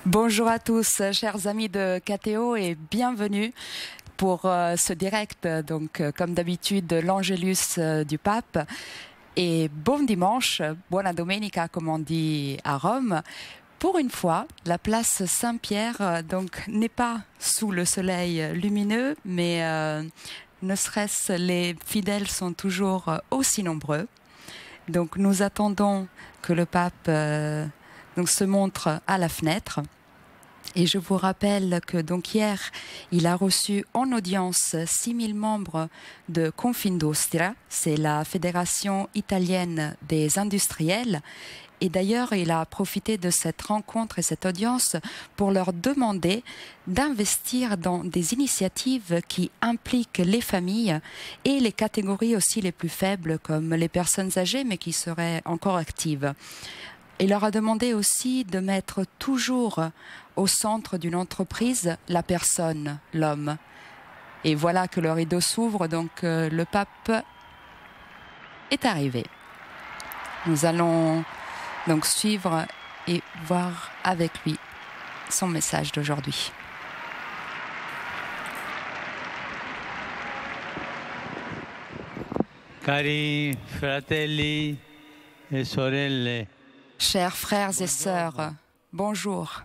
Bonjour à tous, chers amis de KTO, et bienvenue pour ce direct, comme d'habitude, l'Angélus du Pape. Et bon dimanche, buona domenica comme on dit à Rome. Pour une fois, la place Saint-Pierre n'est pas sous le soleil lumineux, mais ne serait-ce, les fidèles sont toujours aussi nombreux. Donc nous attendons que le pape se montre à la fenêtre. Et je vous rappelle que hier, il a reçu en audience 6000 membres de Confindustria, c'est la fédération italienne des industriels. Et d'ailleurs, il a profité de cette rencontre et cette audience pour leur demander d'investir dans des initiatives qui impliquent les familles et les catégories aussi les plus faibles, comme les personnes âgées, mais qui seraient encore actives. Il leur a demandé aussi de mettre toujours au centre d'une entreprise la personne, l'homme. Et voilà que le rideau s'ouvre, le pape est arrivé. Nous allons suivre et voir avec lui son message d'aujourd'hui. Cari fratelli e sorelle. Chers frères et sœurs, bonjour.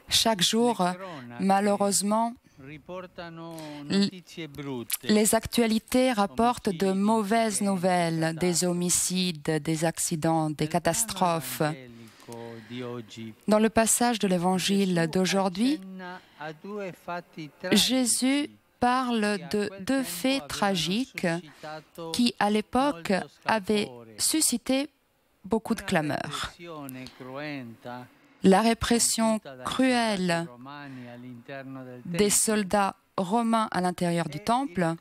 Chaque jour, malheureusement, les actualités rapportent de mauvaises nouvelles, des homicides, des accidents, des catastrophes. Dans le passage de l'Évangile d'aujourd'hui, Jésus parle de deux faits tragiques qui, à l'époque, avaient suscité beaucoup de clameurs. La répression cruelle des soldats romains à l'intérieur du temple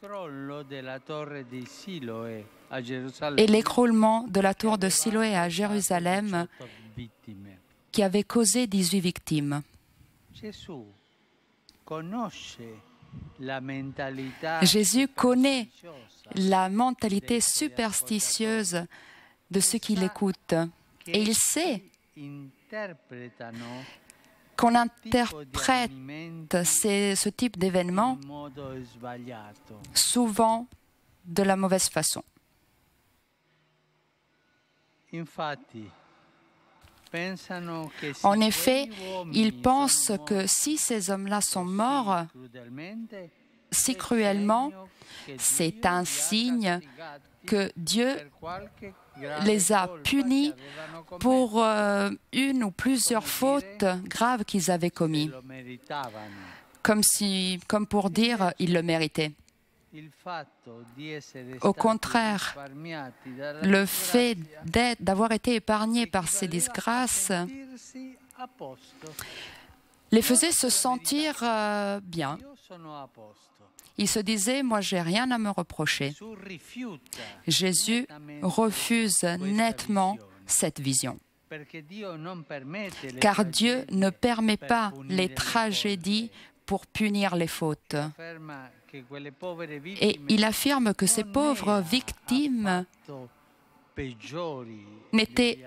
et l'écroulement de la tour de Siloé à Jérusalem qui avait causé 18 victimes. Jésus connaît la mentalité superstitieuse de ceux qui l'écoutent et il sait qu'on interprète ce type d'événement souvent de la mauvaise façon. En effet, ils pensent que si ces hommes-là sont morts si cruellement, c'est un signe que Dieu les a punis pour une ou plusieurs fautes graves qu'ils avaient commises, comme pour dire ils le méritaient. Au contraire, le fait d'avoir été épargnés par ces disgrâces les faisait se sentir bien. Ils se disaient, moi, j'ai rien à me reprocher. Jésus refuse nettement cette vision. Car Dieu ne permet pas les tragédies pour punir les fautes. Et il affirme que ces pauvres victimes n'étaient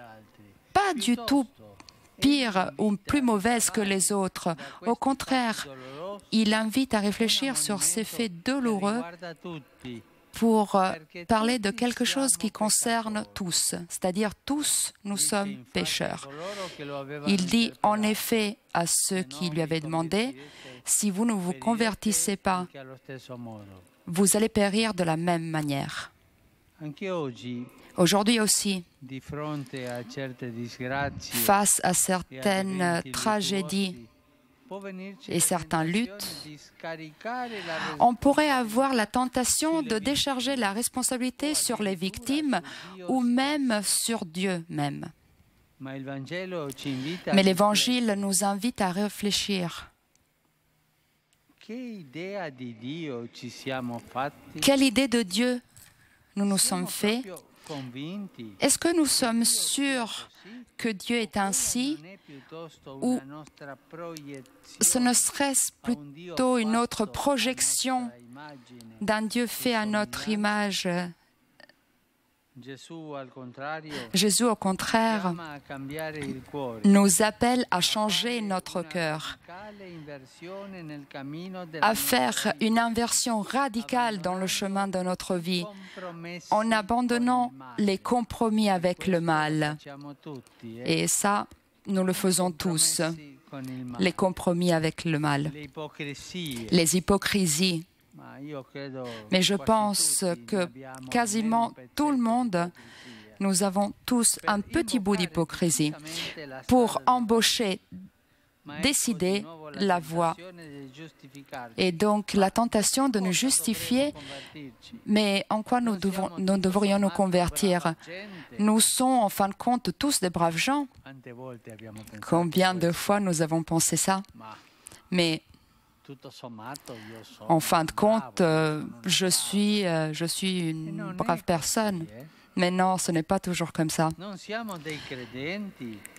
pas du tout pires ou plus mauvaises que les autres. Au contraire, il invite à réfléchir sur ces faits douloureux pour parler de quelque chose qui concerne tous, c'est-à-dire tous nous sommes pécheurs. Il dit en effet à ceux qui lui avaient demandé, si vous ne vous convertissez pas, vous allez périr de la même manière. Aujourd'hui aussi, face à certaines tragédies et certaines luttes, on pourrait avoir la tentation de décharger la responsabilité sur les victimes ou même sur Dieu même. Mais l'Évangile nous invite à réfléchir. Quelle idée de Dieu nous nous sommes faits Est-ce que nous sommes sûrs que Dieu est ainsi, ou ce ne serait-ce plutôt une autre projection d'un Dieu fait à notre image? Jésus, au contraire, nous appelle à changer notre cœur, à faire une inversion radicale dans le chemin de notre vie, en abandonnant les compromis avec le mal. Et ça, nous le faisons tous, les compromis avec le mal, les hypocrisies. Mais je pense que quasiment tout le monde, nous avons tous un petit bout d'hypocrisie pour embaucher, décider la voie. Et donc la tentation de nous justifier, mais en quoi nous devrions nous convertir? Nous sommes en fin de compte tous des braves gens. Combien de fois nous avons pensé ça? Mais en fin de compte, je suis une brave personne. Mais non, ce n'est pas toujours comme ça.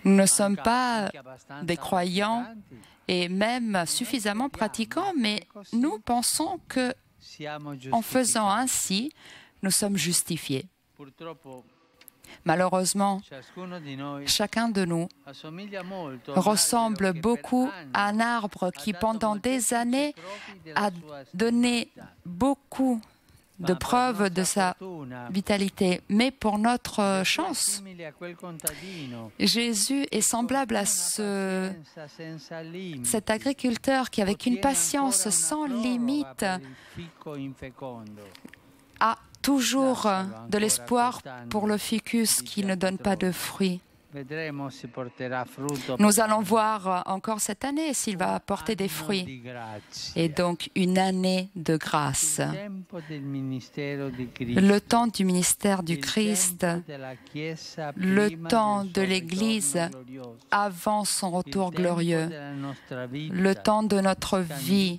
Nous ne sommes pas des croyants et même suffisamment pratiquants, mais nous pensons que, en faisant ainsi, nous sommes justifiés. Malheureusement, chacun de nous ressemble beaucoup à un arbre qui, pendant des années, a donné beaucoup de preuves de sa vitalité. Mais pour notre chance, Jésus est semblable à cet agriculteur qui, avec une patience sans limite, a toujours de l'espoir pour le ficus qui ne donne pas de fruits. Nous allons voir encore cette année s'il va apporter des fruits. Et donc une année de grâce. Le temps du ministère du Christ, le temps de l'Église avant son retour glorieux, le temps de notre vie,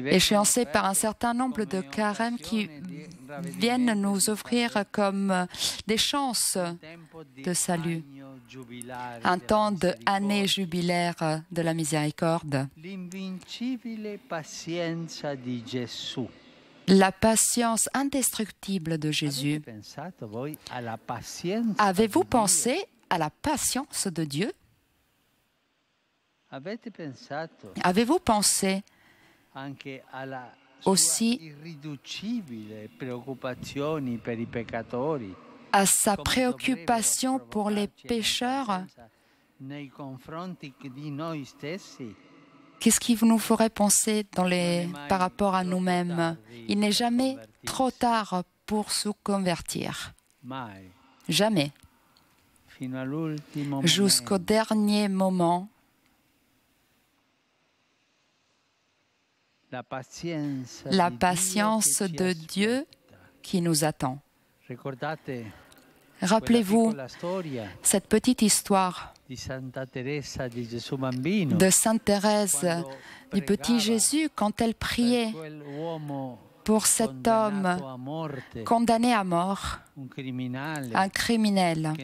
échéancé par un certain nombre de carèmes qui viennent nous offrir comme des chances de salut. Un temps d'année jubilaire de la miséricorde. La patience indestructible de Jésus. Avez-vous pensé à la patience de Dieu? Avez-vous pensé aussi à sa préoccupation pour les pécheurs? Qu'est-ce qui nous ferait penser par rapport à nous-mêmes? Il n'est jamais trop tard pour se convertir. Jamais. Jusqu'au dernier moment, la patience de Dieu qui nous attend. Rappelez-vous cette petite histoire de Sainte Thérèse du Petit Jésus quand elle priait pour cet homme condamné à mort, un criminel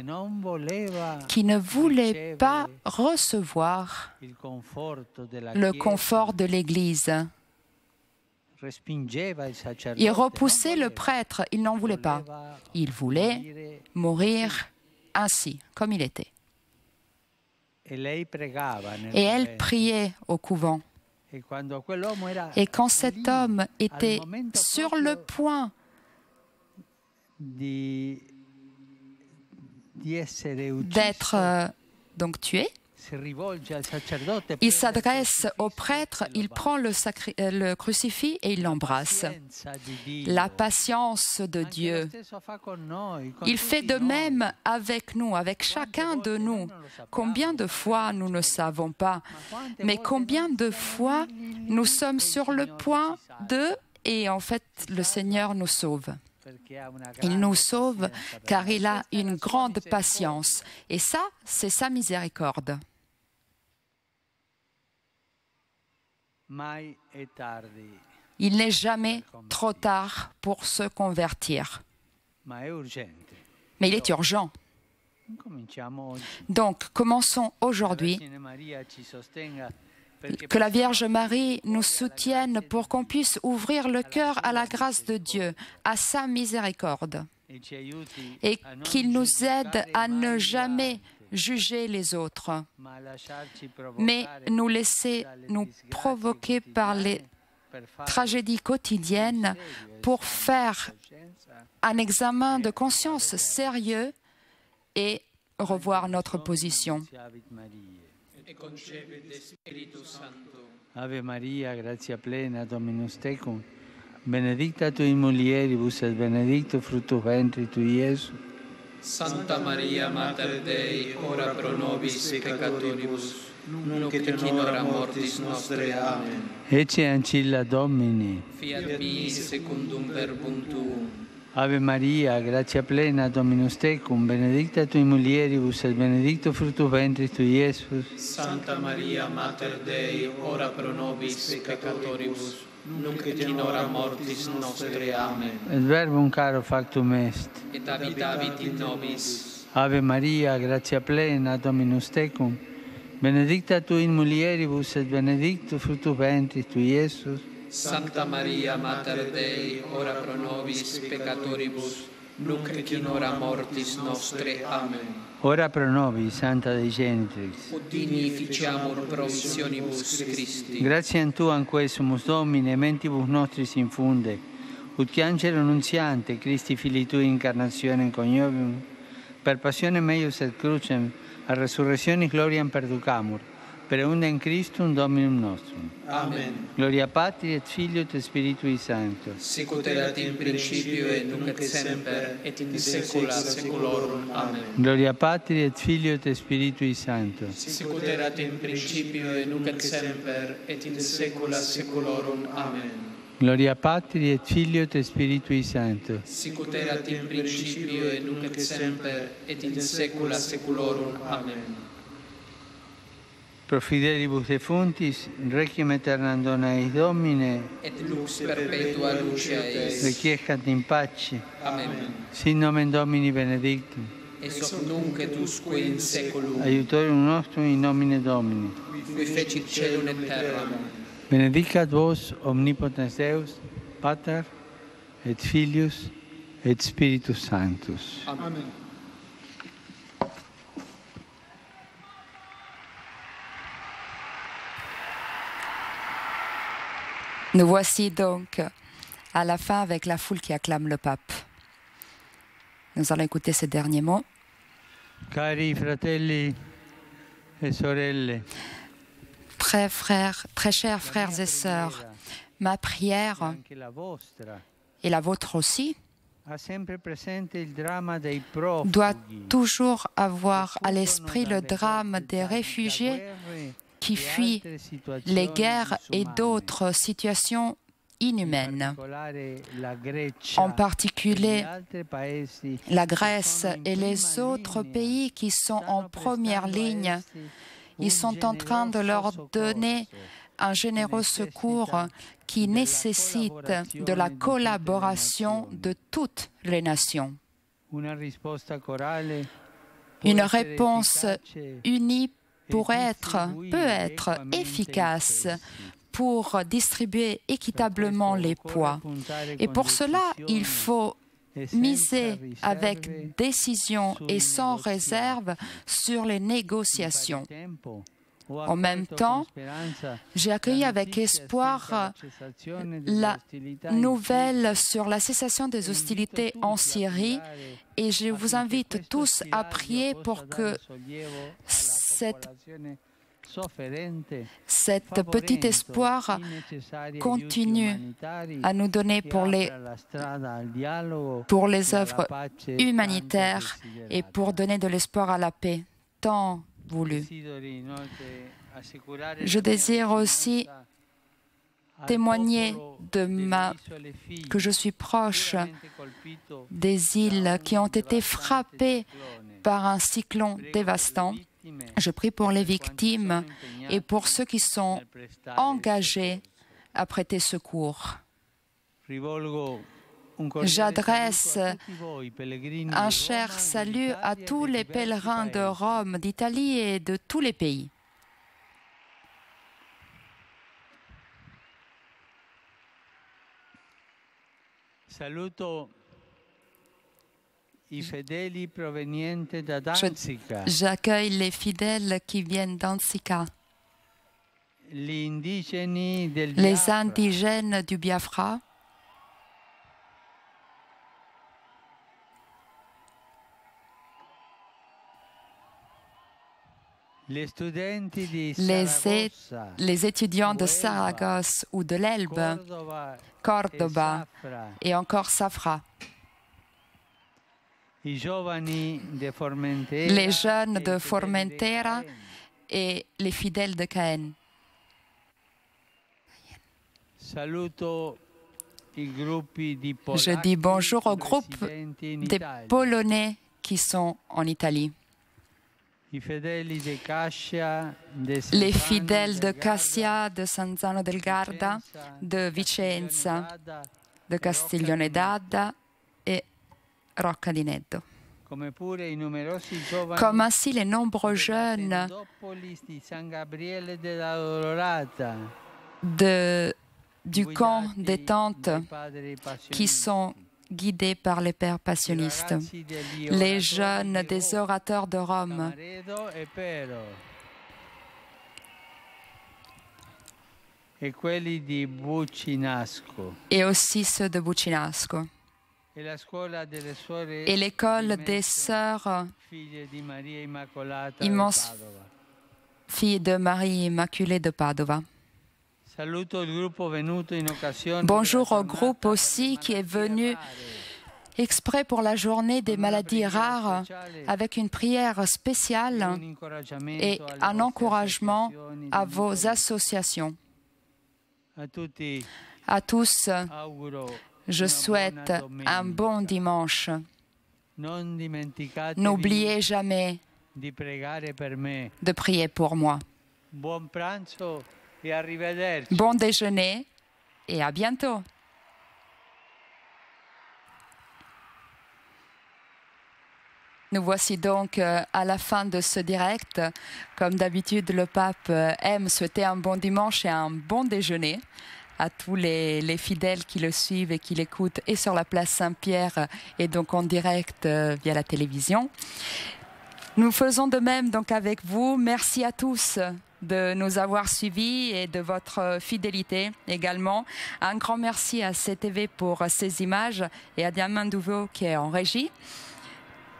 qui ne voulait pas recevoir le confort de l'Église. Il repoussait le prêtre, il n'en voulait pas. Il voulait mourir ainsi, comme il était. Et elle priait au couvent. Et quand cet homme était sur le point d'être donc tué, il s'adresse au prêtre, il prend le crucifix et il l'embrasse. La patience de Dieu. Il fait de même avec nous, avec chacun de nous. Combien de fois nous ne savons pas, mais combien de fois nous sommes sur le point et en fait le Seigneur nous sauve. Il nous sauve car il a une grande patience. Et ça, c'est sa miséricorde. Il n'est jamais trop tard pour se convertir. Mais il est urgent. Donc, commençons aujourd'hui. Que la Vierge Marie nous soutienne pour qu'on puisse ouvrir le cœur à la grâce de Dieu, à sa miséricorde, et qu'il nous aide à ne jamais juger les autres, mais nous laisser nous provoquer par les tragédies quotidiennes pour faire un examen de conscience sérieux et revoir notre position. Ave Maria, gratia plena, Dominus tecum, benedicta tui mulieribus et benedictus fructus ventris tui, Iesus. Santa Maria, Mater Dei, ora pro nobis peccatoribus, nunc et in hora mortis nostre. Amen. Ecce ancilla Domini. Fiat mi secundum verbum tuum. Ave Maria, gratia plena, Dominus tecum, benedicta tui mulieribus et benedictus fructus ventris tui, Iesus. Santa Maria, Mater Dei, ora pro nobis peccatoribus, nunc et in hora mortis nostre. Amen. Et verbum caro factum est. Et habitavit in nobis. Ave Maria, gratia plena, Dominus tecum, benedicta tui in mulieribus et benedictus fructus ventris tui, Iesus. Santa Maria, Mater Dei, ora pro nobis peccatoribus, nunc et in hora mortis nostre. Amen. Ora pro nobis, Santa Dei Genitrix. Udini ficiamur promissionibus Christi. Gratiam Tuam quesumus Domine, mentibus nostris infunde, ut che angelo nunziante, Christi Filii Tui incarnationem coniovium, per passionem eius et crucem, a resurrectionis gloriam perducamur, per eundem Christum Dominum nostrum. Amen. Gloria Patri et Filio et Spiritui Sancto. Sicut erat in principio et nunc et semper et in saecula saeculorum. Amen. Gloria Patri et Filio et Spiritui Sancto. Sicut erat in principio et nunc et semper et in saecula saeculorum. Amen. Gloria Patri et Filio et Spiritui Sancto. Sicut erat in principio et nunc et semper et in saecula saeculorum. Amen. Pro fidelibus defuntis, requiem aeternam dona eis Domine, Et lux perpetua lucia eis. requiescat in pace. Amen. Sin nomen Domini benedictum. Et hoc nunc et usque in saeculum. Aiutorium nostrum in nomine Domini. Qui fecit caelum et terram. Benedicat vos omnipotens Deus, Pater et Filius et Spiritus Sanctus. Amen. Nous voici donc à la fin avec la foule qui acclame le pape. Nous allons écouter ces derniers mots. Cari fratelli e sorelle, Très chers frères et sœurs, ma prière, anche la vostra, et la vôtre aussi, ha sempre presente il dramma dei doit profughi toujours avoir à l'esprit le drame des réfugiés qui fuient les guerres et d'autres situations inhumaines, en particulier la Grèce et les autres pays qui sont en première ligne. Ils sont en train de leur donner un généreux secours qui nécessite de la collaboration de toutes les nations. Une réponse unie peut être efficace pour distribuer équitablement les poids. Et pour cela, il faut miser avec décision et sans réserve sur les négociations. En même temps, j'ai accueilli avec espoir la nouvelle sur la cessation des hostilités en Syrie et je vous invite tous à prier pour que cet petit espoir continue à nous donner pour les œuvres humanitaires et pour donner de l'espoir à la paix tant voulue. Je désire aussi témoigner que je suis proche des îles qui ont été frappées par un cyclone dévastant. Je prie pour les victimes et pour ceux qui sont engagés à prêter secours. J'adresse un cher salut à tous les pèlerins de Rome, d'Italie et de tous les pays. J'accueille les fidèles qui viennent d'Anzica, les indigènes du Biafra, les étudiants de Saragosse ou de l'Elbe, Cordoba et encore Safra, les jeunes de Formentera et les fidèles de Caen. Je dis bonjour au groupe des Polonais qui sont en Italie. Les fidèles de Cassia, de Sanzano del Garda, de Vicenza, de Castiglione d'Adda et Rocca di Neddo. Comme ainsi les nombreux jeunes du camp des tentes qui sont guidés par les pères passionnistes, les jeunes des orateurs de Rome, et aussi ceux de Bucinasco, et l'école des sœurs immenses filles de Marie Immaculée de Padova. Bonjour au groupe aussi qui est venu exprès pour la journée des maladies rares avec une prière spéciale et un encouragement à vos associations. À tous, je souhaite un bon dimanche. N'oubliez jamais de prier pour moi. Bon déjeuner et à bientôt. Nous voici donc à la fin de ce direct. Comme d'habitude, le pape aime souhaiter un bon dimanche et un bon déjeuner à tous les fidèles qui le suivent et qui l'écoutent et sur la place Saint-Pierre et donc en direct via la télévision. Nous faisons de même donc avec vous. Merci à tous de nous avoir suivis et de votre fidélité également. Un grand merci à CTV pour ces images et à Diamant Douveau qui est en régie.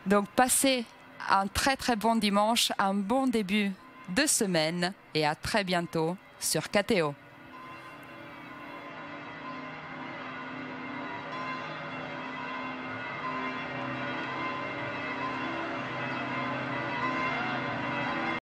Donc passez un très très bon dimanche, un bon début de semaine et à très bientôt sur KTO.